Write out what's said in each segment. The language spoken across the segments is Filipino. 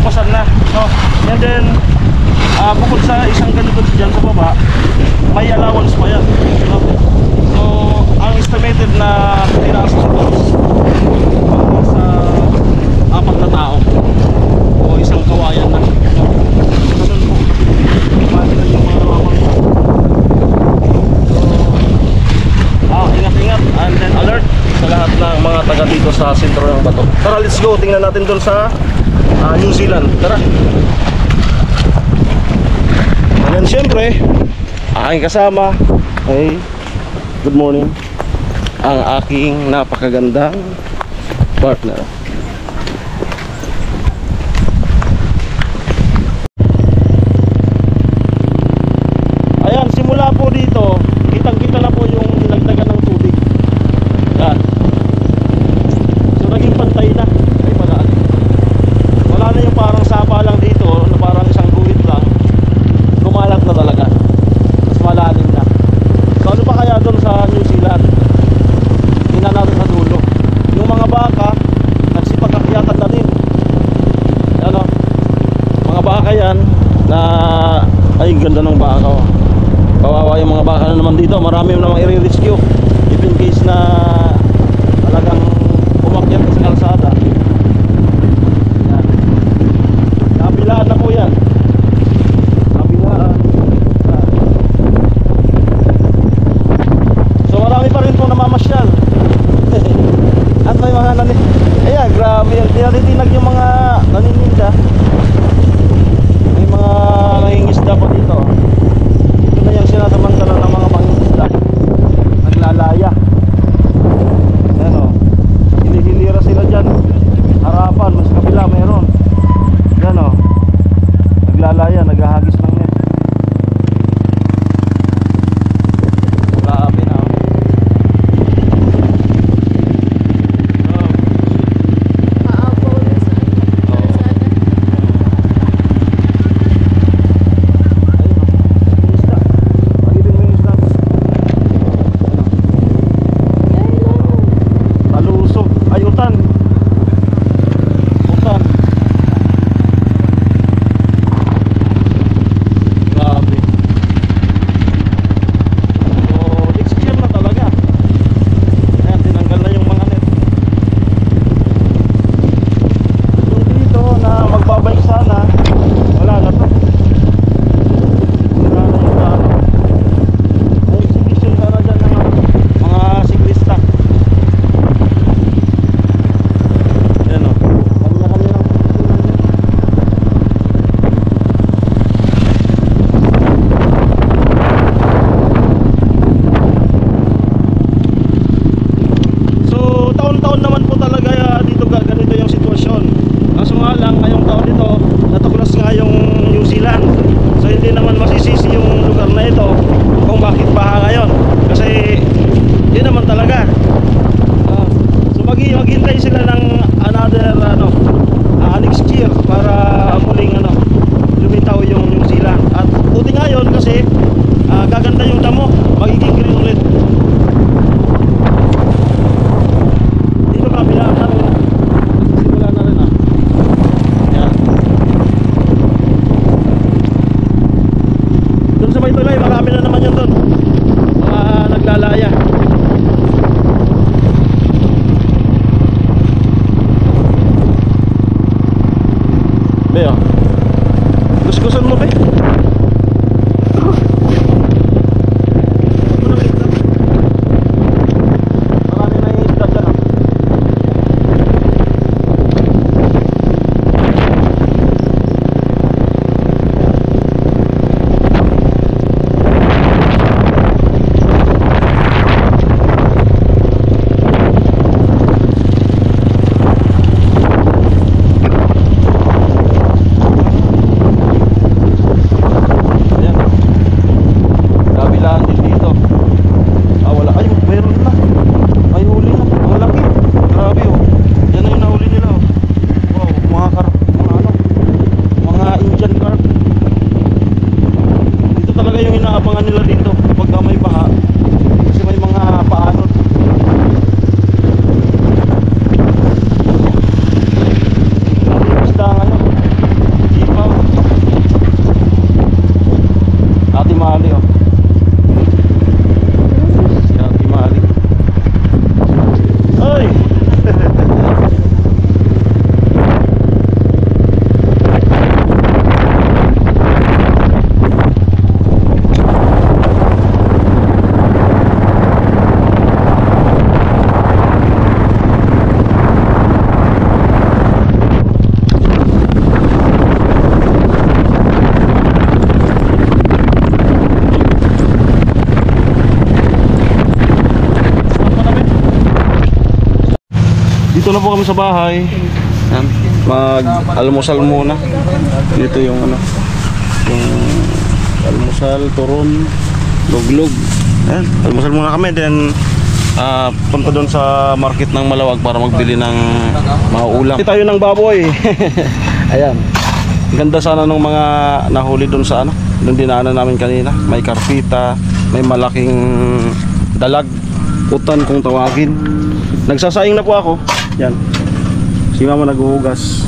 katapusan na. So, and then bukod sa isang ganito dyan sa baba, may allowance pa yan, no? So ang estimated na tiraas siguro sa 4 na tao o isang kawayan na, no? Ganun po, imagine yung mga namamangka. So ingat-ingat and then alert sa lahat ng mga taga dito sa sentro ng bato. Tara, let's go, tingnan natin doon sa New Zealand. Tara. And then syempre, aking kasama ay good morning, ang aking napakagandang partner. Ayan, simula po dito, kitang-kita na po yung nilagdagan ng tubig. Yan. So naging pantay na. Ay pala. Wala na yung parang sapa lang dito, na parang isang guhit lang. Lumalat na talaga. Mas malalim na. So ano pa kaya doon sa New Zealand? Tingnan natin sa dulo. Yung mga baka nagsipag-akyatan na din. Ano? Mga baka yan na ay ganda ng baka. Kawawa yung mga baka na naman dito. Marami namang i-rescue if in case na talagang umakyat sa kalsada. Yan. Kabilaan na po yan. So marami pa rin po namamasyal. At may mga ayan, grabe yan. Tinatitinag yung mga nanininda. May mga nangingisda pa dito. Ito na yung sinasamantala ng mga mangingisda. Naglalaya. Ayan o, hilihilira sila dyan. Harapan, mas kabila meron. Ayan o, naglalaya, naghahagis ng net. Grabe na. Dito na po kami sa bahay. Yan. Mag-almusal muna. Dito yung ano, yung almusal, turon, luglog. Yan. Almusal muna kami. Then punta doon sa market ng Malawag para magbili ng mga ulam. Dito tayo ng baboy. Ayan. Ganda sana nung mga nahuli doon sa ano, doon dinaanan namin kanina. May karpita, may malaking dalag, utan kung tawagin. Nagsasaing na po ako. Yan. Si mama naghuhugas.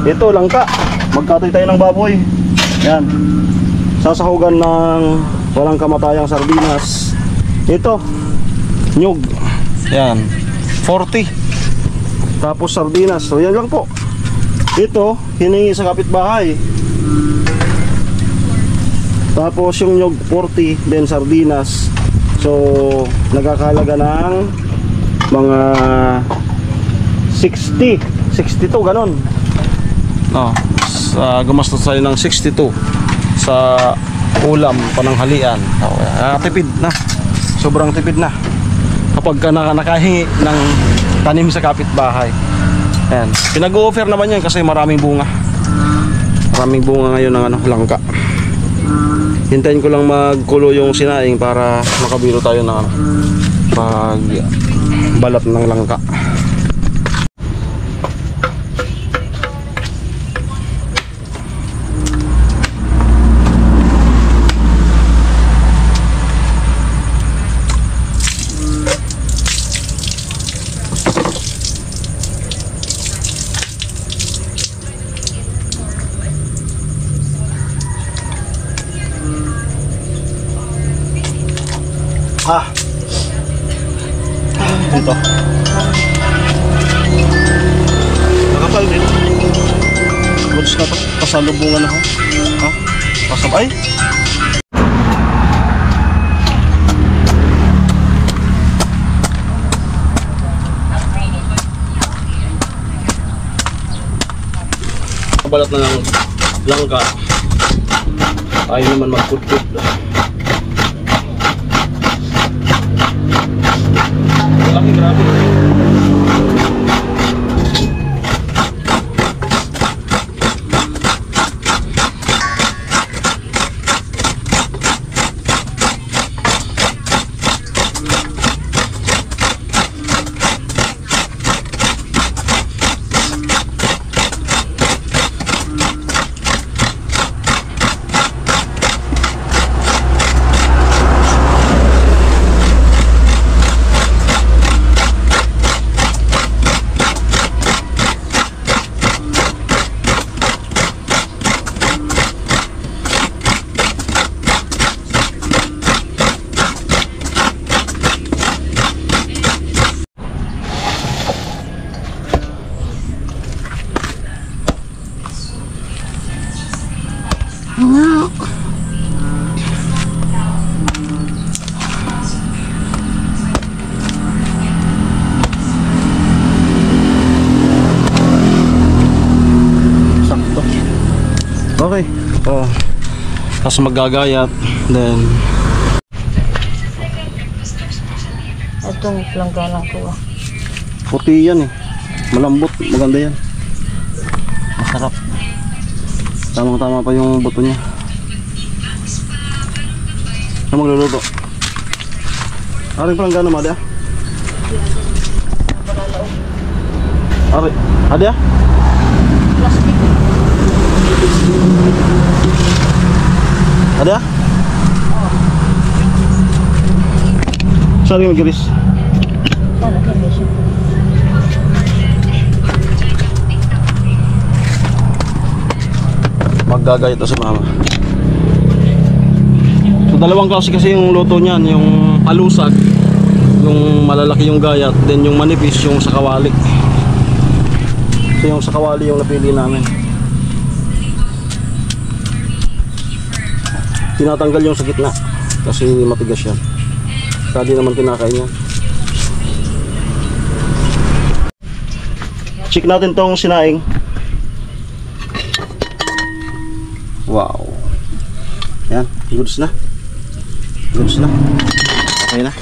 Ito langka. Magkatoy tayo ng baboy. Yan. Sasahugan ng walang kamatayang sardinas. Ito nyug. Yan. 40. Tapos sardinas. So yan lang po. Ito hiningi sa kapitbahay. Tapos yung nyug 40, then sardinas. So nagkakalaga ng mga 60, 62 ganon. No, gumastos tayo ng 62 sa ulam pananghalian. Tipid na. Sobrang tipid na. Kapag ka nakahingi ng tanim sa kapitbahay. Ayan. Pinag-o-offer naman yan kasi maraming bunga. Maraming bunga ngayon ng ano, langka. Hintayin ko lang magkulo yung sinaing para makabilo tayo ng ano, pag balat ng langka. Dito nakapal din. Goods na to. Pasalubungan ako. Pasabay. Balat na ng langka. Ayaw naman magkut-kut. Grabe. Okay. Tapos magagayat. Then itong langgalang ko. puti yan eh. Malambot. Maganda yan. Masarap. Tamang-tama pa yung buto niya. Ano magluluto? Aring palang gano'n Mada? Ari, ada? Plastic. Ada? Saan yung magiris? Sana kami siya. Maggagayat ito si mama. So dalawang klase kasi yung luto niyan, yung palusag, yung malalaki yung gayat, then yung manipis yung sa kawali. So yung sa kawali yung napili namin. Tinatanggal yung sa gitna kasi matigas yan. Kaya di naman kinakain yan. Check natin tong sinaing. Wow. Yan, goods na. Goods na. Okay na.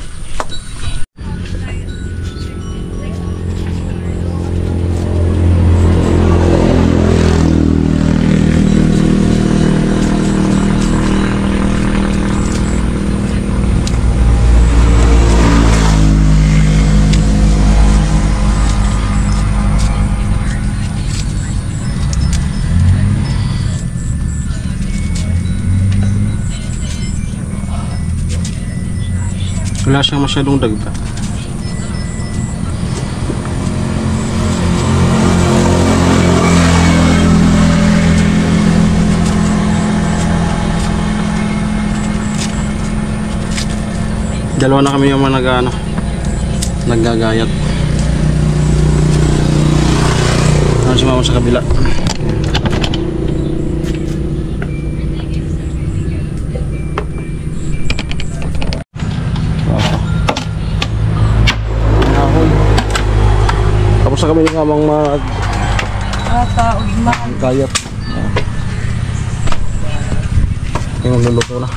Wala siyang masyadong dagda. Dalawa na kami yung mga naggagayat. Ano si mama sa kabila? Tapos na kami yung amang magkayat. Yung magluluto na.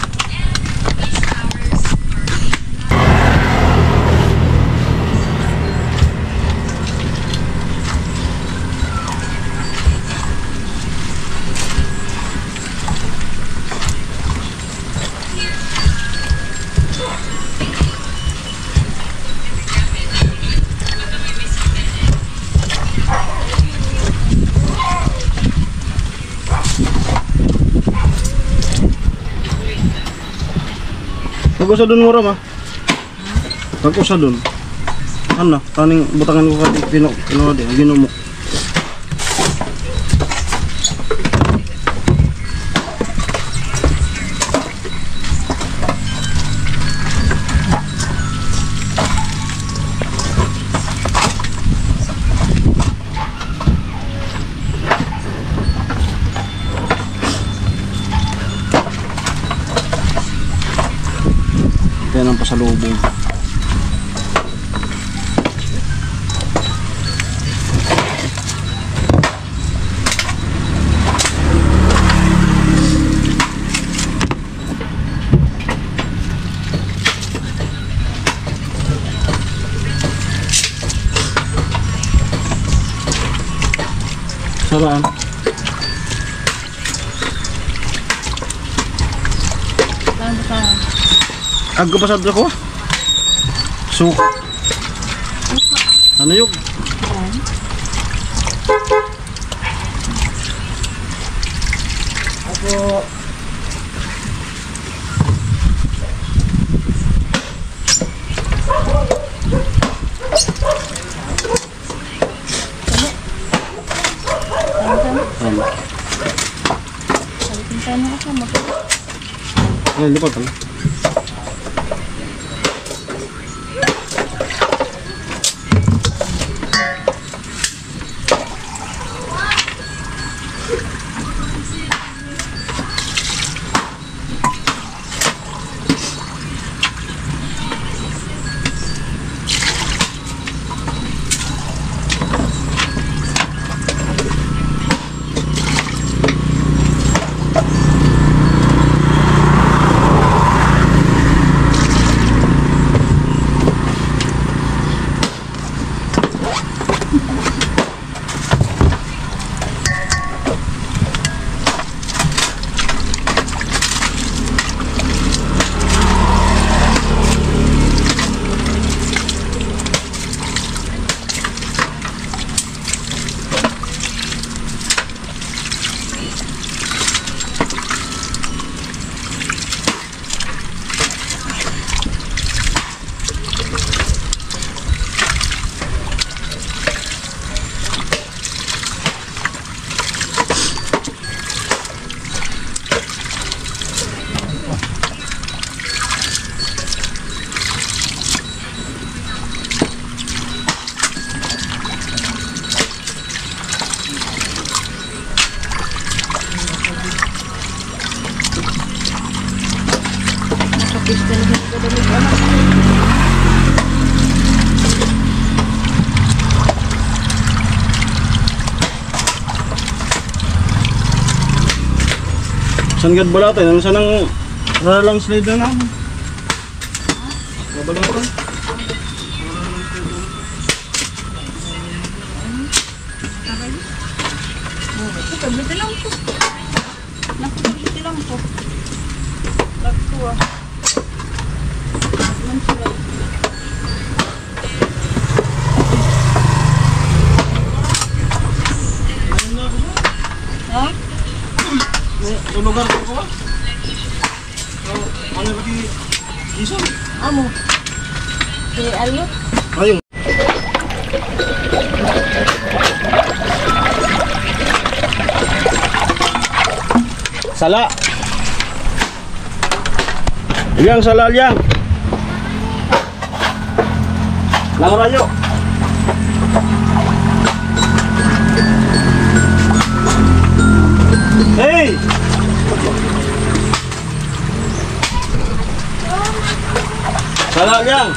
Pag-usa dun mo ram ha? Pag-usa dun. Ano? Taning butangan ko kati pinuha din. Ginumo. Yan ang pasalubong. Saraan. Aggo pa sa ko? Suka. Ano yun? Ako. Ano lipat lang? Saan gad balatan? Ano saan ang ralang slide na namin? Balatan? Nakapagod lang po. Nakapagod lang po. Nagkuha. Ha? Yung lugar ko ba? Ano ba di isang? Amo. Ayun. Ayun. Sala. Yang sala yang. Langarayo. Hey. Sala yang.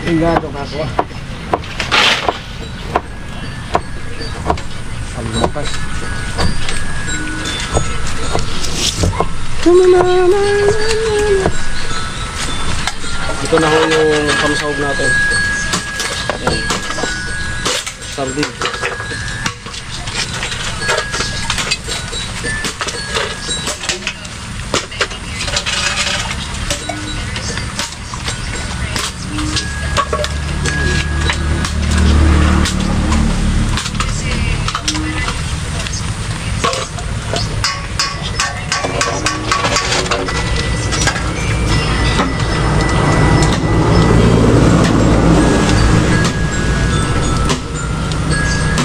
Ingado ka ko. Ang lakas. Ito na ho yung kamsahog natin. Ayan. Sardine.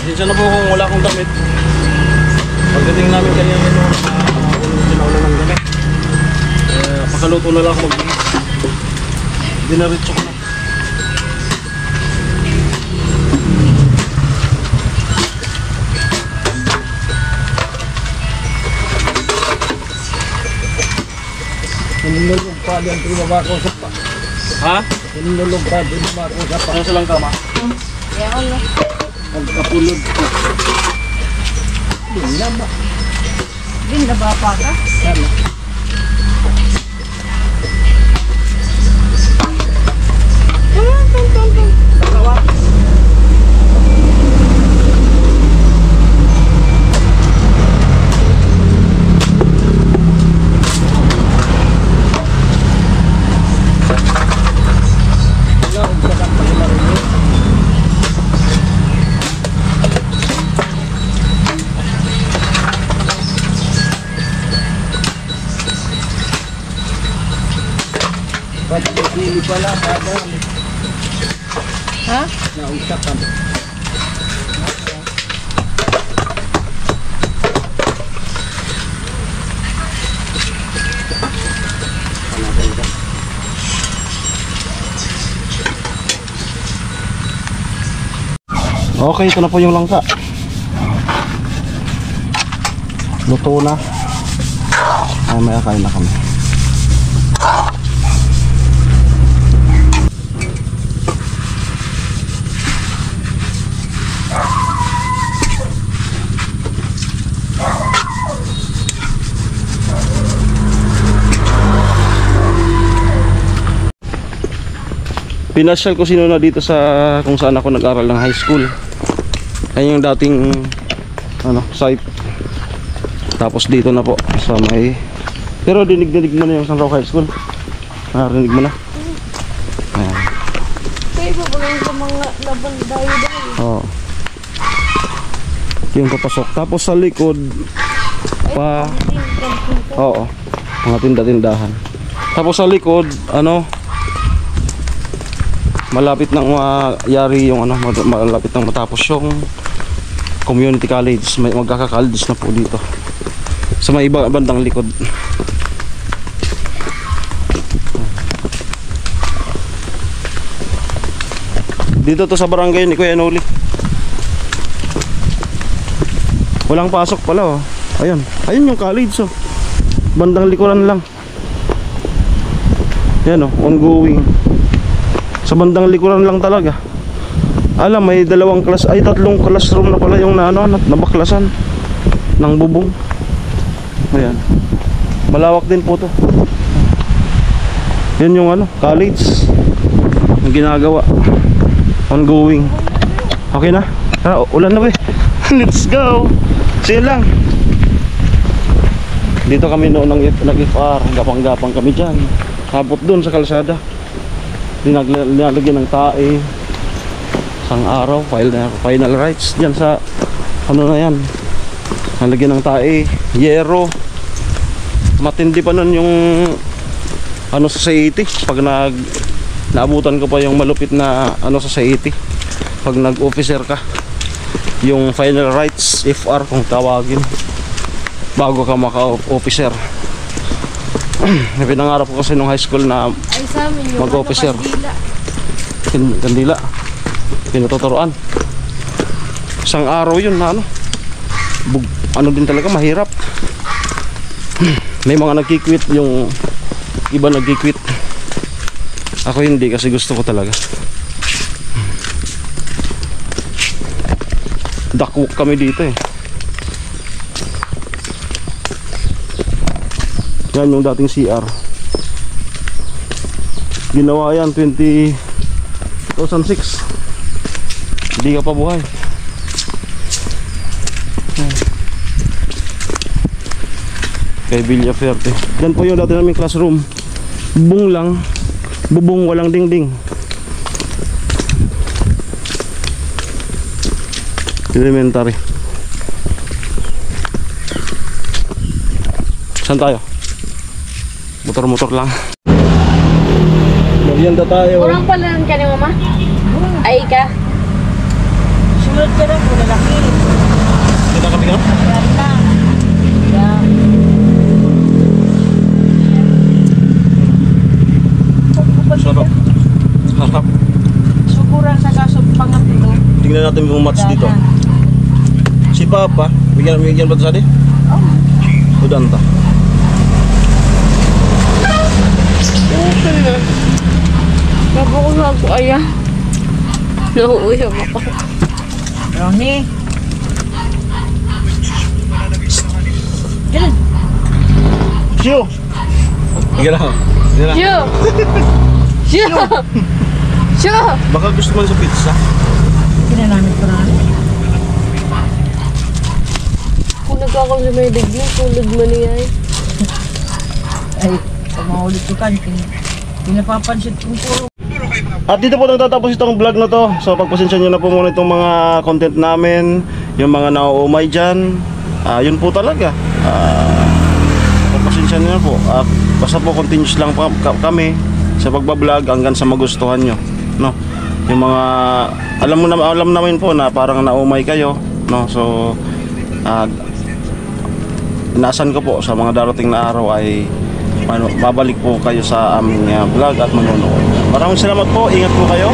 Pasensya na po kung wala akong damit. Pagdating namin kanina nung sinaulan ng damit, pakaluto na lang ako mag-bihis. Dinaritso ko na. Sinulog pa din tumaba ko sa pa. Ha? Sinulog pa din tumaba ko sa pa. Ano silang kama? Kaya Allah. Pagkapulog ko. Din na ba? Din na ba pa ka? Sana. Ba't hindi pala kada Ha? nausapan. Okay, ito na po yung langka. Luto na. Ay, may akain na kami. Pinasyal ko sino na dito sa kung saan ako nag-aral ng high school. Ayun yung dating site. Tapos dito na po sa may, pero dinig-dinig mo na yung San Roque High School. Narinig mo na. Ayan. Kaya ba sa mga laban dayo-dayo? Oo. Yung papasok. Tapos sa likod pa, oo, mga tinda-tindahan. Tapos sa likod, malapit nang yari yung malapit nang matapos yung community college. May magkaka-college na po dito sa may bandang likod. Dito to sa barangay ni Kuya Noli. Walang pasok pala oh. Ayun, ayun yung college oh. Bandang likuran lang. Yan oh, ongoing. Sa bandang likuran lang talaga. Alam, may dalawang tatlong classroom na pala yung nabaklasan ng bubong. Ayan. Malawak din po to. Yan yung college. Yung ginagawa. Ongoing. Okay na? Tara, ulan na ba eh. Let's go. See you lang. Dito kami noon nag-FR. Gapang-gapang kami dyan. Habot dun sa kalsada. Dinalagyan ng tae. Isang araw, final rights diyan sa na yan. Nalagyan ng tae, yero. Matindi pa nun yung ano sa Saiti. Pag naabutan ko pa yung malupit na ano sa Saiti. Pag nag-officer ka, yung final rights, FR kung tawagin, bago ka maka-officer. Pinangarap ko kasi nung high school na Ay, sa amin yung mag-officer. Kandila. Kandila. Pinatuturoan. Isang araw yun na ano. Ano din talaga, mahirap. May mga nagki-quit, yung iba nagki-quit. Ako hindi kasi gusto ko talaga. Dakuk kami dito eh. Yan yung dating CR. Ginawa yan 2006. Hindi ka pa buhay. Kay Villa Ferte. Yan po yung dati namin classroom. Bubong lang. Bubong, walang dingding. Elementary. Saan tayo? Motor-motor lang. Merienda tayo. Kurang pala ka ni mama? Ay ka. Sunod ka lang po lalaki. Kita kami ka? Yan lang. Yan. Sarap. Harap. Sukuran sa kaso pangatlo. Tingnan natin yung match dito. Si Papa, bigyan ba ito sa atin? Oh. Udan ta. Babo ko na ako, aya. Nauuyam ako. Ronnie. Ganun. Siyo! Bigyan lang. Bigyan lang. Shoo! Shoo! Shoo! Baka gusto mo sa pizza. Kinanamit ko na. Kung nagkakaroon sa may digling, tulad mo niya eh. Ay, pag maulit ko kan, pinapapansit kong puro. At dito po nagtatapos itong vlog na to. So pagpasensya nyo na po muna itong mga content namin, yung mga nauumay dyan. Yun po talaga. Pagpasensya nyo na po. Basta po continuous lang po kami sa pagbablog hanggang sa magustuhan nyo, no? Yung mga alam namin po na parang naumay kayo, no? So inaasahan ko po sa mga darating na araw ay babalik po kayo sa aming vlog at manonood. Maraming salamat po. Ingat po kayo.